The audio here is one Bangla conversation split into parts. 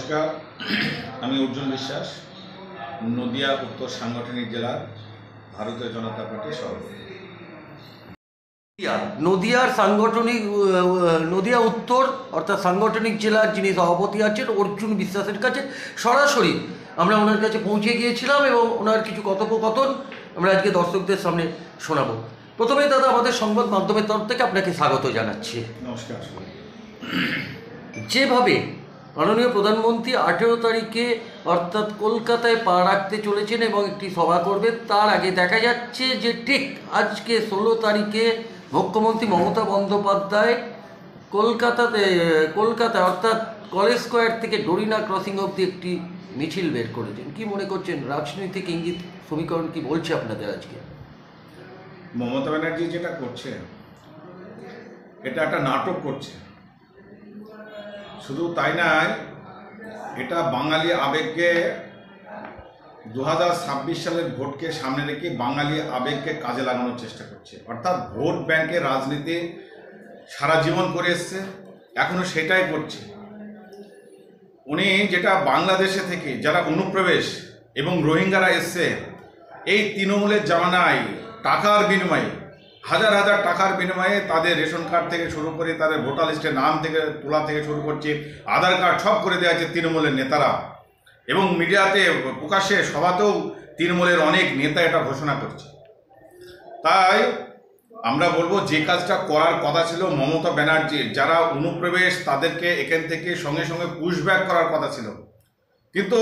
নমস্কার, আমি অর্জুন বিশ্বাস, নদিয়া উত্তর সাংগঠনিক জেলার ভারতীয় জনতা পার্টির সভাপতি। নদিয়ার সাংগঠনিক নদিয়া উত্তর অর্থাৎ সাংগঠনিক জেলার যিনি সভাপতি আছেন অর্জুন বিশ্বাসের কাছে সরাসরি আমরা ওনার কাছে পৌঁছে গিয়েছিলাম এবং ওনার কিছু কথোপকথন আমরা আজকে দর্শকদের সামনে শোনাবো। প্রথমে দাদা, আমাদের সংবাদ মাধ্যমের তরফ থেকে আপনাকে স্বাগত জানাচ্ছি। নমস্কার। যেভাবে মাননীয় প্রধানমন্ত্রী 18 তারিখে অর্থাৎ কলকাতায় পা রাখতে চলেছেন এবং একটি সভা করবে, তার আগে দেখা যাচ্ছে যে ঠিক আজকে 16 তারিখে মুখ্যমন্ত্রী মমতা বন্দ্যোপাধ্যায় কলকাতা অর্থাৎ কলেজ স্কোয়ার থেকে ডোরিনা ক্রসিং অবধি একটি মিছিল বের করেছেন। কি মনে করছেন, রাজনৈতিক ইঙ্গিত সমীকরণ কি বলছে আপনাদের আজকে? মমতা ব্যানার্জি যেটা করছে এটা একটা নাটক করছে। শুধু তাই নয়, এটা বাঙালি আবেগকে 2026 সালের ভোটকে সামনে রেখে বাঙালি আবেগকে কাজে লাগানোর চেষ্টা করছে। অর্থাৎ ভোট ব্যাংকের রাজনীতি সারা জীবন করে এসছে, এখনো সেটাই করছে। উনি যেটা বাংলাদেশে থেকে যারা অনুপ্রবেশ এবং রোহিঙ্গারা এসছে, এই তৃণমূলের জামানায় টাকার বিনিময়ে হাজার হাজার টাকার বিনিময়ে তাদের রেশন কার্ড থেকে শুরু করে তাদের ভোটার লিস্টের নাম থেকে তোলা থেকে শুরু করছে, আধার কার্ড সব করে দেওয়া হচ্ছে তৃণমূলের নেতারা। এবং মিডিয়াতে প্রকাশ্যে সভাতেও তৃণমূলের অনেক নেতা এটা ঘোষণা করছে। তাই আমরা বলবো, যে কাজটা করার কথা ছিল মমতা ব্যানার্জির, যারা অনুপ্রবেশ তাদেরকে এখান থেকে সঙ্গে সঙ্গে পুশব্যাক করার কথা ছিল, কিন্তু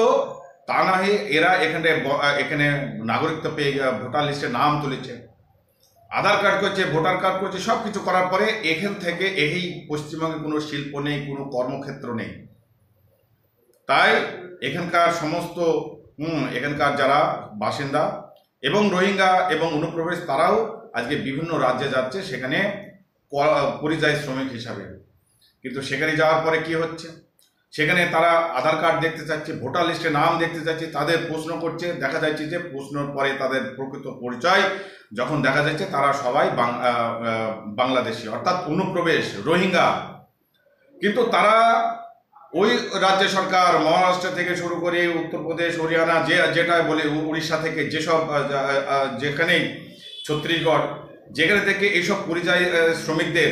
তা না হয়ে এরা এখানে নাগরিকত্ব পেয়ে ভোটার লিস্টে নাম তুলেছে, আধার কার্ড করছে, ভোটার কার্ড করছে, সব কিছু করার পরে এখান থেকে এই পশ্চিমবঙ্গে কোনো শিল্প নেই, কোনো কর্মক্ষেত্র নেই। তাই এখানকার সমস্ত এখানকার যারা বাসিন্দা এবং রোহিঙ্গা এবং অনুপ্রবেশ, তারাও আজকে বিভিন্ন রাজ্যে যাচ্ছে সেখানে পরিযায়ী শ্রমিক হিসাবে। কিন্তু সেখানে যাওয়ার পরে কি হচ্ছে, সেখানে তারা আধার কার্ড দেখতে চাচ্ছে, ভোটার লিস্টে নাম দেখতে চাচ্ছে, তাদের প্রশ্ন করছে, দেখা যাচ্ছে যে প্রশ্নের পরে তাদের প্রকৃত পরিচয় যখন দেখা যাচ্ছে তারা সবাই বাংলাদেশি অর্থাৎ অনুপ্রবেশ রোহিঙ্গা। কিন্তু তারা ওই রাজ্য সরকার মহারাষ্ট্র থেকে শুরু করে উত্তরপ্রদেশ, হরিয়ানা, যেটা বলে উড়িষ্যা থেকে যেসব যেখানেই ছত্তিশগড়, যেখানে থেকে এইসব পরিযায়ী শ্রমিকদের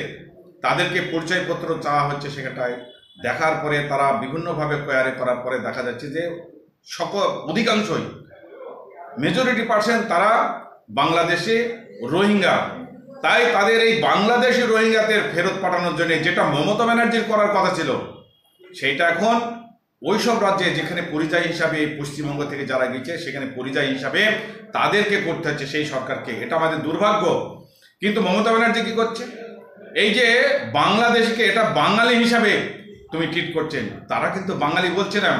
তাদেরকে পরিচয়পত্র চাওয়া হচ্ছে, সেখানটায় দেখার পরে তারা বিভিন্নভাবে কোয়ারি করার পরে দেখা যাচ্ছে যে অধিকাংশই মেজরিটি পার্সেন্ট তারা বাংলাদেশে রোহিঙ্গা। তাই তাদের এই বাংলাদেশি রোহিঙ্গাদের ফেরত পাঠানোর জন্য যেটা মমতা ব্যানার্জির করার কথা ছিল, সেইটা এখন ওইসব রাজ্যে যেখানে পরিযায়ী হিসাবে পশ্চিমবঙ্গ থেকে যারা গেছে সেখানে পরিযায়ী হিসাবে তাদেরকে করতে হচ্ছে সেই সরকারকে। এটা আমাদের দুর্ভাগ্য। কিন্তু মমতা ব্যানার্জি কি করছে, এই যে বাংলাদেশকে এটা বাঙালি হিসাবে তুমি ট্রিট করছেন, তারা কিন্তু বাঙালি বলছে না,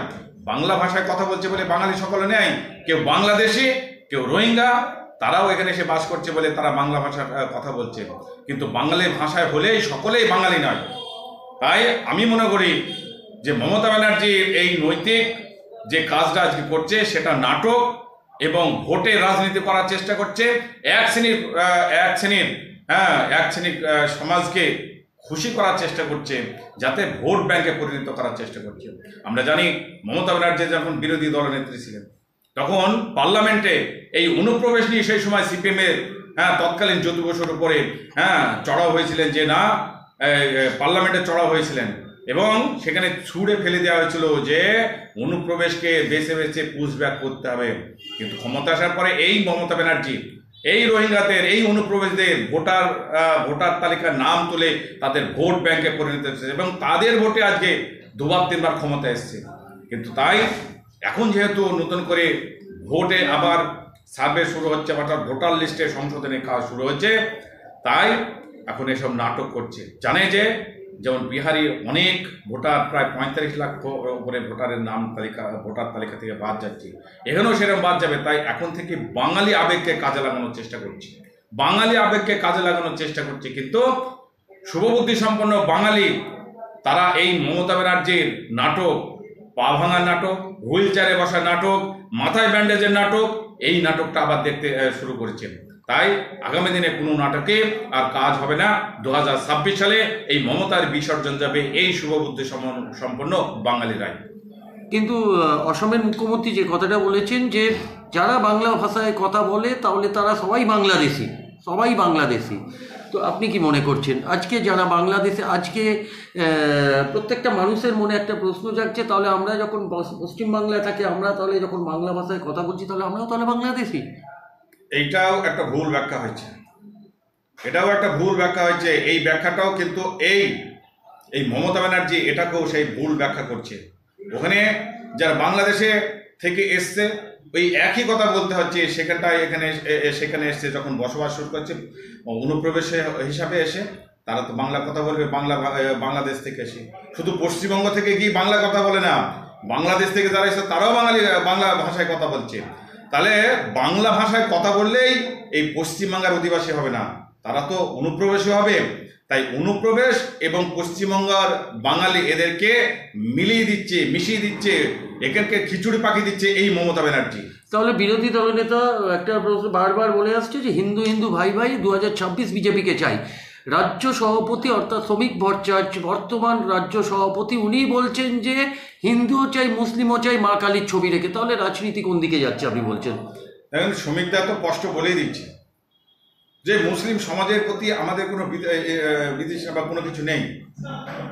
বাংলা ভাষায় কথা বলছে বলে বাঙালি সকলে নেয়, কেউ বাংলাদেশি, কেউ রোহিঙ্গা, তারাও এখানে এসে বাস করছে বলে তারা বাংলা ভাষায় কথা বলছে, কিন্তু বাঙালি ভাষায় হলেই সকলেই বাঙালি নয়। তাই আমি মনে করি যে মমতা ব্যানার্জির এই নৈতিক যে কাজটা আজকে করছে সেটা নাটক এবং ভোটে রাজনীতি করার চেষ্টা করছে, এক শ্রেণীর সমাজকে খুশি করার চেষ্টা করছে, যাতে ভোট ব্যাংকে পরিণত করার চেষ্টা করছে। আমরা জানি মমতা ব্যানার্জি যখন বিরোধী দলনেত্রী ছিলেন, তখন পার্লামেন্টে এই অনুপ্রবেশ নিয়ে সেই সময় সিপিএমের তৎকালীন জ্যোতি বসুর উপরে চড়াও হয়েছিলেন, যে না পার্লামেন্টে চড়াও হয়েছিলেন এবং সেখানে ছুঁড়ে ফেলে দেওয়া হয়েছিল যে অনুপ্রবেশকে বেছে বেছে পুশব্যাক করতে হবে। কিন্তু ক্ষমতা আসার পরে এই মমতা ব্যানার্জি এই রোহিঙ্গাদের, এই অনুপ্রবেশদের ভোটার তালিকার নাম তুলে তাদের ভোট ব্যাংকে পরিণত হচ্ছে এবং তাদের ভোটে আজকে দুবার তিনবার ক্ষমতা এসছে। কিন্তু তাই এখন যেহেতু নতুন করে ভোটে আবার সার্ভে শুরু হচ্ছে, অর্থাৎ ভোটার লিস্টে সংশোধনের কাজ শুরু হচ্ছে, তাই এখন এসব নাটক করছে। জানে যে যেমন বিহারি অনেক ভোটার, প্রায় 45 লাখ উপরে ভোটারের নাম ভোটার তালিকা থেকে বাদ যাচ্ছে, এখানেও সেরকম বাদ যাবে। তাই এখন থেকে বাঙালি আবেগকে কাজে লাগানোর চেষ্টা করছে, কিন্তু শুভবুদ্ধি সম্পন্ন বাঙালি তারা এই মমতা ব্যানার্জির নাটক, পা ভাঙার নাটক, হুইল চেয়ারে বসার নাটক, মাথায় ব্যান্ডেজের নাটক, এই নাটকটা আবার দেখতে শুরু করেছেন। তাই আগামী দিনে কোনো নাটকে আর কাজ হবে না। 2026 সালে এই মমতার বিসর্জন যাবে এই শুভবুদ্ধি সম্পন্ন বাঙালিরাই। কিন্তু অসমের মুখ্যমন্ত্রী যে কথাটা বলেছেন যে যারা বাংলা ভাষায় কথা বলে তাহলে তারা সবাই বাংলাদেশি, সবাই বাংলাদেশি। তো আপনি কি মনে করছেন আজকে যারা বাংলাদেশে আজকে প্রত্যেকটা মানুষের মনে একটা প্রশ্ন জাগছে, তাহলে আমরা যখন পশ্চিমবাংলায় থাকি আমরা তাহলে যখন বাংলা ভাষায় কথা বলছি তাহলে আমরাও তাহলে বাংলাদেশি? এইটাও একটা ভুল ব্যাখ্যা হয়েছে, এটাও একটা ভুল ব্যাখ্যা হয়েছে। এই ব্যাখ্যাটাও কিন্তু এই মমতা ব্যানার্জি এটাকেও সেই ভুল ব্যাখ্যা করছে। ওখানে যারা বাংলাদেশে থেকে এসছে ওই একই কথা বলতে হচ্ছে, সেখানটায় সেখানে এসছে যখন বসবাস শুরু করছে অনুপ্রবেশ হিসাবে এসে তারা তো বাংলা কথা বলবে, বাংলাদেশ থেকে এসে। শুধু পশ্চিমবঙ্গ থেকে গিয়ে বাংলা কথা বলে না, বাংলাদেশ থেকে যারা এসে তারাও বাংলা ভাষায় কথা বলছে। তাহলে বাংলা ভাষায় কথা বললেই এই পশ্চিমবাংলার অধিবাসী হবে না, তারা তো অনুপ্রবেশী হবে। তাই অনুপ্রবেশ এবং পশ্চিমবঙ্গের বাঙালি এদেরকে মিশিয়ে দিচ্ছে, এখানকে খিচুড়ি পাকিয়ে দিচ্ছে এই মমতা ব্যানার্জি। তাহলে বিরোধী দলনেতা একটা প্রশ্ন বারবার বলে আসছে যে হিন্দু হিন্দু ভাই ভাই 2026 বিজেপিকে চাই। রাজ্য সভাপতি অর্থাৎ শ্রমিক ভট্টাচার্য বর্তমান রাজ্য সভাপতি, উনি বলছেন যে হিন্দুও চাই মুসলিমও চাই মা কালীর ছবি রেখে। তাহলে রাজনীতি কোন দিকে যাচ্ছে আপনি বলছেন? এখন শ্রমিকরা তো স্পষ্ট বলেই দিচ্ছে যে মুসলিম সমাজের প্রতি আমাদের কোনো বিদ্বেষ বা কোনো কিছু নেই,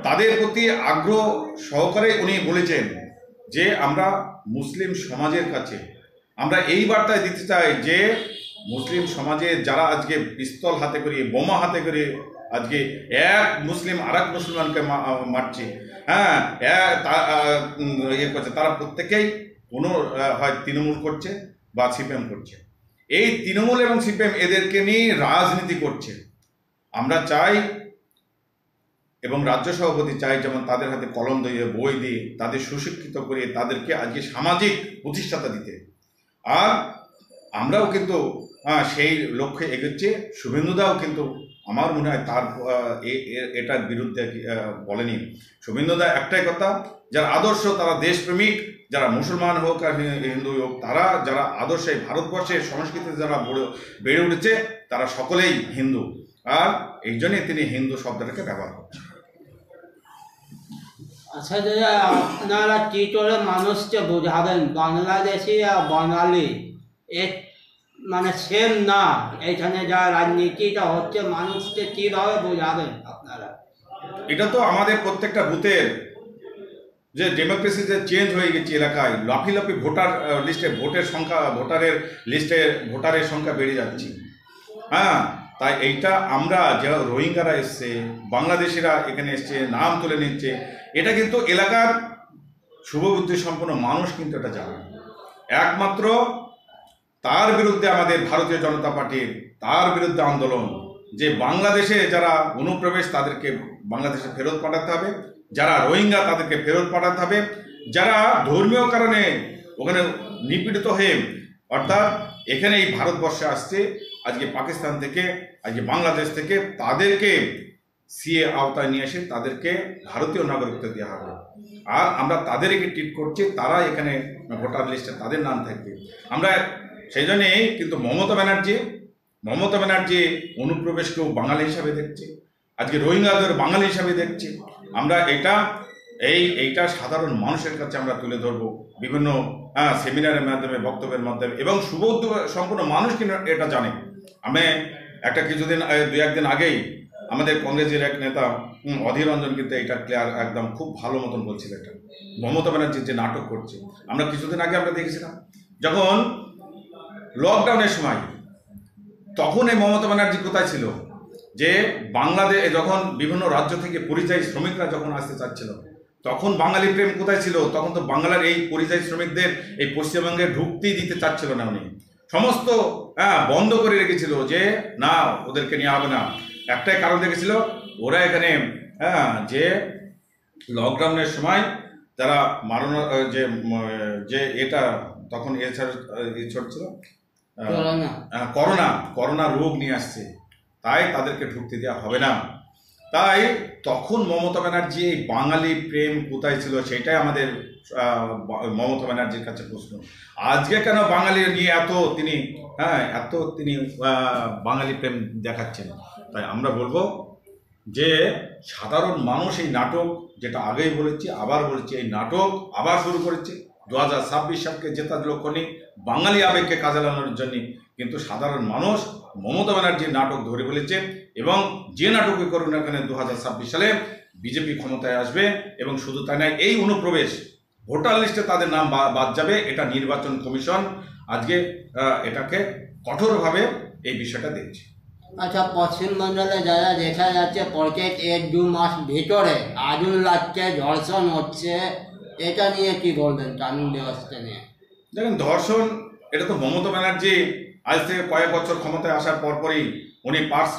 তাদের প্রতি আগ্রহ সহকারে উনি বলেছেন যে আমরা মুসলিম সমাজের কাছে আমরা এই বার্তায় দিতে চাই যে মুসলিম সমাজে যারা আজকে পিস্তল হাতে করে বোমা হাতে করে আজকে এক মুসলিম আর এক মুসলমানকে মারছে, হ্যাঁ ইয়ে করছে, তারা প্রত্যেকেই কোনো হয় তৃণমূল করছে বা সিপিএম করছে। এই তৃণমূল এবং সিপিএম এদেরকে নিয়ে রাজনীতি করছে। আমরা চাই এবং রাজ্য সভাপতি চাই যেমন তাদের হাতে কলম দিয়ে বই দিয়ে তাদের সুশিক্ষিত করে তাদেরকে আজকে সামাজিক প্রতিষ্ঠাতা দিতে। আর আমরাও কিন্তু সেই লক্ষ্যে এগোচ্ছে। শুভেন্দুদাও কিন্তু আমার মনে হয় তার এটার বিরুদ্ধে বলেনি। শুভেন্দুদা একটাই কথা, যারা আদর্শ তারা দেশপ্রেমিক, যারা মুসলমান হোক আর হিন্দু হোক, তারা যারা আদর্শে ভারতবর্ষের সংস্কৃতিতে যারা বেড়ে উঠেছে তারা সকলেই হিন্দু, আর এই জন্যই তিনি হিন্দু শব্দটাকে ব্যবহার করছেন। আচ্ছা দাদা, আপনারা কি করে মানুষকে বোঝাবেন বাংলাদেশি আর বাঙালি এক মানে সেম না? এখানে যা রাজনীতিটা হচ্ছে মানুষকে কীভাবে বোঝাবেন আপনারা? এটা তো আমাদের প্রত্যেকটা বুথের যে ডেমোক্রেসি যে চেঞ্জ হয়ে গেছে এলাকায়, লাফি ভোটার লিস্টে ভোটারের সংখ্যা বেড়ে যাচ্ছে। হ্যাঁ, তাই এইটা আমরা যারা রোহিঙ্গারা এসছে, বাংলাদেশিরা এখানে এসছে, নাম তুলে নিচ্ছে, এটা কিন্তু এলাকার শুভবুদ্ধি সম্পন্ন মানুষ কিন্তু এটা জানে। একমাত্র তার বিরুদ্ধে আমাদের ভারতীয় জনতা পার্টির তার বিরুদ্ধে আন্দোলন যে বাংলাদেশে যারা অনুপ্রবেশ তাদেরকে বাংলাদেশে ফেরত পাঠাতে হবে, যারা রোহিঙ্গা তাদেরকে ফেরত পাঠাতে হবে, যারা ধর্মীয় কারণে ওখানে নিপীড়িত হয়ে অর্থাৎ এখানে এই ভারতবর্ষে আসছে আজকে পাকিস্তান থেকে আজকে বাংলাদেশ থেকে, তাদেরকে সিএ আওতায় নিয়ে এসে তাদেরকে ভারতীয় নাগরিকত্ব দেওয়া হবে। আর আমরা তাদেরকে ট্রিট করছি, তারা এখানে ভোটার লিস্টে তাদের নাম থাকবে। আমরা সেই জন্যেই কিন্তু মমতা ব্যানার্জি অনুপ্রবেশকেও বাঙালি হিসাবে দেখছে, আজকে রোহিঙ্গাদের বাঙালি হিসাবে দেখছে। আমরা এইটা সাধারণ মানুষের কাছে আমরা তুলে ধরবো বিভিন্ন সেমিনারের মাধ্যমে, বক্তব্যের মাধ্যমে, এবং সুবোধ সম্পূর্ণ মানুষ কিন্তু এটা জানে। আমি একটা দু একদিন আগেই আমাদের কংগ্রেসের এক নেতা অধীর রঞ্জন কিন্তু এটা ক্লিয়ার একদম খুব ভালো মতন বলছিল, এটা মমতা ব্যানার্জির যে নাটক করছে। আমরা কিছুদিন আগে আমরা দেখেছিলাম যখন লকডাউনের সময়, তখন এই মমতা ব্যানার্জি কোথায় ছিল? যে বাংলাদেশ যখন বিভিন্ন রাজ্য থেকে পরিযায়ী শ্রমিকরা যখন আসতে চাচ্ছিল, তখন বাঙালি প্রেম কোথায় ছিল? তখন তো বাংলার এই পরিযায়ী শ্রমিকদের এই পশ্চিমবঙ্গে ঢুকতেই দিতে চাচ্ছিল না, উনি সমস্ত বন্ধ করে রেখেছিল যে না, ওদেরকে নিয়ে হবে না। একটাই কারণ দেখেছিল, ওরা এখানে যে লকডাউনের সময় যারা যে এটা তখন ছিল করোনা রোগ নিয়ে আসছে, তাই তাদেরকে ঢুকতে দেওয়া হবে না। তাই তখন মমতা ব্যানার্জি এই বাঙালি প্রেম কোথায় ছিল সেটাই আমাদের মমতা ব্যানার্জির কাছে প্রশ্ন। আজকে কেন বাঙালি নিয়ে এত তিনি বাঙালি প্রেম দেখাচ্ছেন? তাই আমরা বলবো যে সাধারণ মানুষ এই নাটক, যেটা আগেই বলেছি আবার বলেছি, এই নাটক আবার শুরু করেছে 2026 সালকে জেতার লক্ষ্য নেই, বাঙালি আবেগকে কাজে লাগানোর জন্য। কিন্তু সাধারণ মানুষ মমতা ব্যানার্জির নাটক ধরে ফেলেছে এবং যে নাটকই করুন না কেন 2026 সালে বিজেপি ক্ষমতায় আসবে। এবং শুধু তাই নয়, এই অনুপ্রবেশ ভোটার লিস্টে তাদের নাম বাদ যাবে, এটা নির্বাচন কমিশন আজকে এটাকে কঠোরভাবে এই বিষয়টা দেখছে। আচ্ছা, পশ্চিমবঙ্গে যারা দেখা যাচ্ছে প্রত্যেক 1-2 মাস ভিতরে আগুন লাগছে, ধর্ষণ হচ্ছে, এটা নিয়ে কি বলবেন কানুন ব্যবস্থা নিয়ে? দেখেন, ধর্ষণ এটা তো মমতা ব্যানার্জি আজ থেকে কয়েক বছর ক্ষমতায় আসার পরপরই উনি পার্স